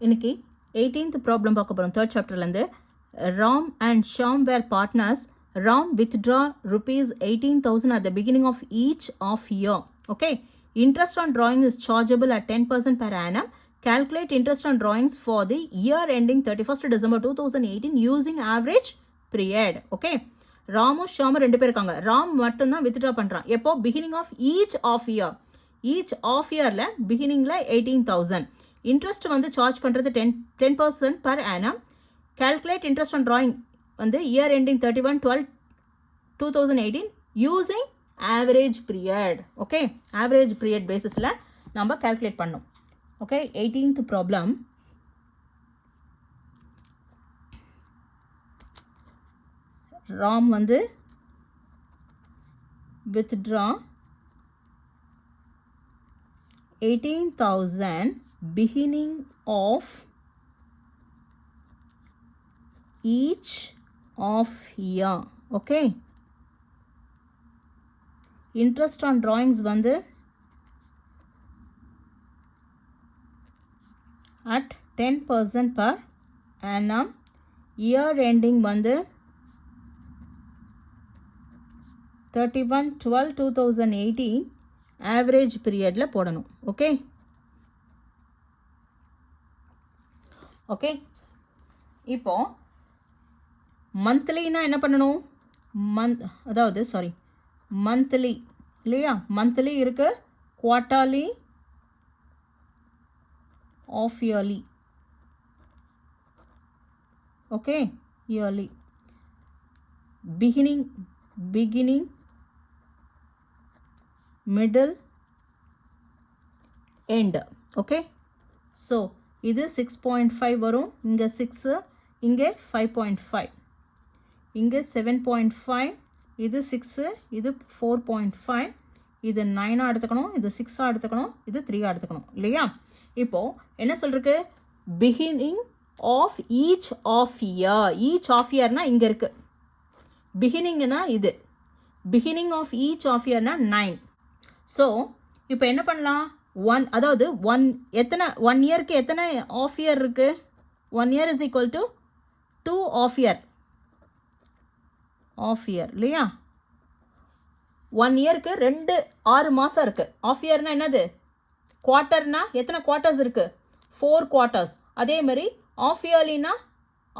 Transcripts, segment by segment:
இன்னைக்கு 18th problem பார்க்க போகிறோம். தேர்ட் சாப்டர்லேருந்து. Ram and Sham were partners. Ram withdraw rupees 18,000 at the beginning of each of year. Okay. Interest on drawing is chargeable at 10% per annum. Calculate interest on drawings for the year ending 31st December 2018 using average period. Okay. ராமும் ஷாமும் ரெண்டு பேர் இருக்காங்க. ராம் மட்டும்தான் withdraw பண்ணுறான். எப்போ? Beginning of each of year. Each of இயரில் பிகினிங்கில் 18,000. இன்ட்ரெஸ்ட் வந்து சார்ஜ் பண்ணுறது 10% per annum. Calculate interest on drawing வந்து year ending 31/12/2018 using average period. Okay, average period பேசிஸில் நம்ம கால்குலேட் பண்ணோம். Okay, 18th problem. ராம் வந்து withdraw 18,000 beginning of each of year. Okay. Interest on drawings வந்து at 10% per annum. Year ending வந்து 31/12/2018 average பீரியடில் போடணும். Okay okay இப்போ மந்த்லினா என்ன பண்ணணும்? மந்த்லி இல்லையா? மந்த்லி இருக்கு, quarterly, half yearly. Okay, yearly. Beginning middle, end. Okay, so இது 6.5 வரும். இங்கே 6, இங்கே 5.5, இங்கே 7.5, இது 6, இது 4.5, இது 9 எடுத்துக்கணும், இது 6 எடுத்துக்கணும், இது 3 எடுத்துக்கணும் இல்லையா? இப்போது என்ன சொல்லிருக்கு? Beginning of each of year. Each of இயர்னா இங்கே இருக்குது. பிகினிங்னா இது. பிகினிங் ஆஃப் ஈச் ஆஃப் இயர்னா 9. ஸோ இப்போ என்ன பண்ணலாம்? அதாவது ஒன் இயருக்கு எத்தனை ஆஃப் இயர் இருக்குது? 1 year is equal to 2 half year இல்லையா? 1 இயருக்கு 6 மாதம் இருக்குது. ஆஃப் இயர்னா என்னது? குவார்ட்டர்னா எத்தனை குவார்ட்டர்ஸ் இருக்குது? 4 குவார்ட்டர்ஸ். அதே மாதிரி ஆஃப் இயர்லினா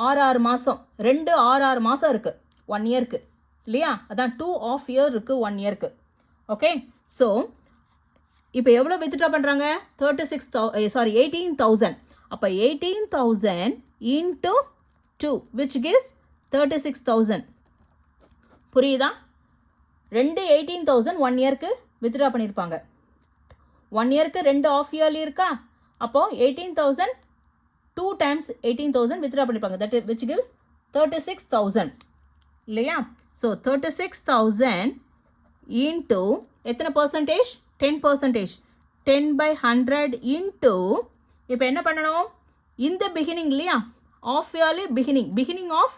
6 மாதம். 6 மாதம் இருக்குது 1 இயருக்கு இல்லையா? அதான் 2 ஆஃப் இயர் இருக்குது 1 இயருக்கு. ஓகே, ஸோ இப்போ எவ்வளோ வித்ட்ரா பண்ணுறாங்க? 18,000. அப்போ 18,000 into 2 which gives 36,000. புரியுதா? 18,000 1 இயருக்கு வித்ட்ரா பண்ணியிருப்பாங்க. 1 இயருக்கு 2 ஆஃப் இயர்லி இருக்கா? அப்போது 18,000 2 times 18,000 வித்ட்ரா பண்ணியிருப்பாங்க. தட் which gives 36,000 இல்லையா? ஸோ 36,000 into எத்தனை பர்சன்டேஜ்? 10%. 10/100 into இப்போ என்ன பண்ணணும்? இந்த பிகினிங் இல்லையா? Half yearly beginning of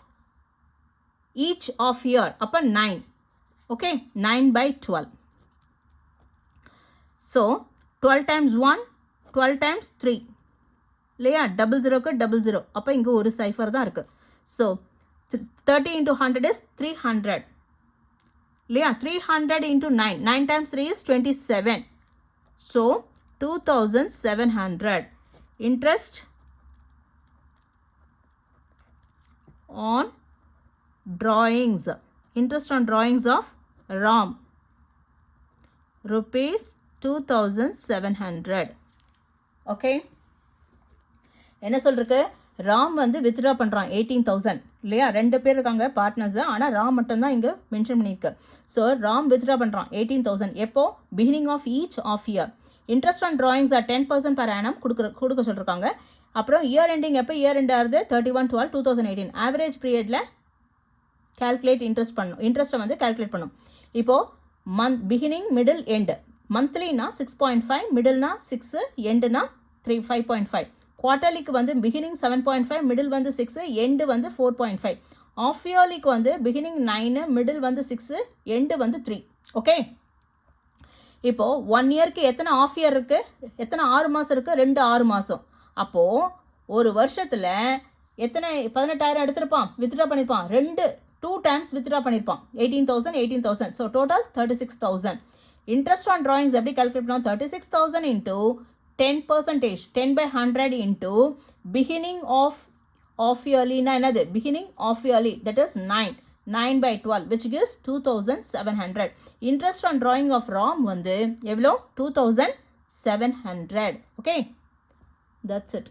each of year. அப்போ 9. ஓகே, 9/12. ஸோ 12 times 1, 12 times 3 இல்லையா? 00க்கு 00. அப்போ இங்கே ஒரு சைஃபர் தான் இருக்குது. ஸோ 30 into 100 is 300 இல்லையா? 300 into 9. 9 times 3 is 27. So 2,700. Interest on drawings. Interest on drawings of Ram. Rupees 2,700. Okay. என்ன சொல்லிருக்கு? ராம் வந்து வித்ட்ரா பண்ணுறான் 18,000 இல்லையா? 2 பேர் இருக்காங்க பார்ட்னர்ஸு. ஆனால் ராம் மட்டும்தான் இங்கே மென்ஷன் பண்ணியிருக்கு. ஸோ ராம் வித்ட்ரா பண்ணுறான் 18,000. எப்போ? Beginning of each of year. Interest on drawings are 10% per annum கொடுக்க சொல்லியிருக்காங்க. அப்புறம் இயர் எண்டிங் எப்போ? இயர் எண்ட் ஆகுது 31/12/2018. ஆவரேஜ் பீரியடில் கால்குலேட் இன்ட்ரெஸ்ட்டை வந்து கால்குலேட் பண்ணும். இப்போது பிகினிங், மிடில், எண்டு. மந்த்லினா 6.5, மிடில்னா 6, எண்டுனா 5.5. குவார்ட்டர்லிக்கு வந்து பிகினிங் 7.5, மிடில் வந்து 6, எண்டு வந்து 4.5. ஆஃப் இயர்லிக்கு வந்து பிகினிங் 9, மிடில் வந்து 6, எண்டு வந்து 3. ஓகே, இப்போது 1 இயருக்கு எத்தனை ஆஃப் இயர் இருக்குது? எத்தனை 6 மாதம் இருக்குது? 6 மாதம். அப்போது ஒரு வருஷத்தில் எத்தனை 18,000 எடுத்திருப்பான், வித்ட்ரா பண்ணியிருப்பான். 2 times வித்ட்ரா பண்ணியிருப்பான். 18,000. So total 36,000. Interest on drawings எப்படி கால்குலேட் பண்ணோம்? 36,000 இன்ட்டு 10%, 10/100 இன்ட்டு பிகினிங் ஆஃப் இயர்லினா என்னது? Beginning half yearly, that is 9/12, which gives 2,700. Interest on drawing of Ram வந்து எவ்வளோ? 2,700. Okay, that's it.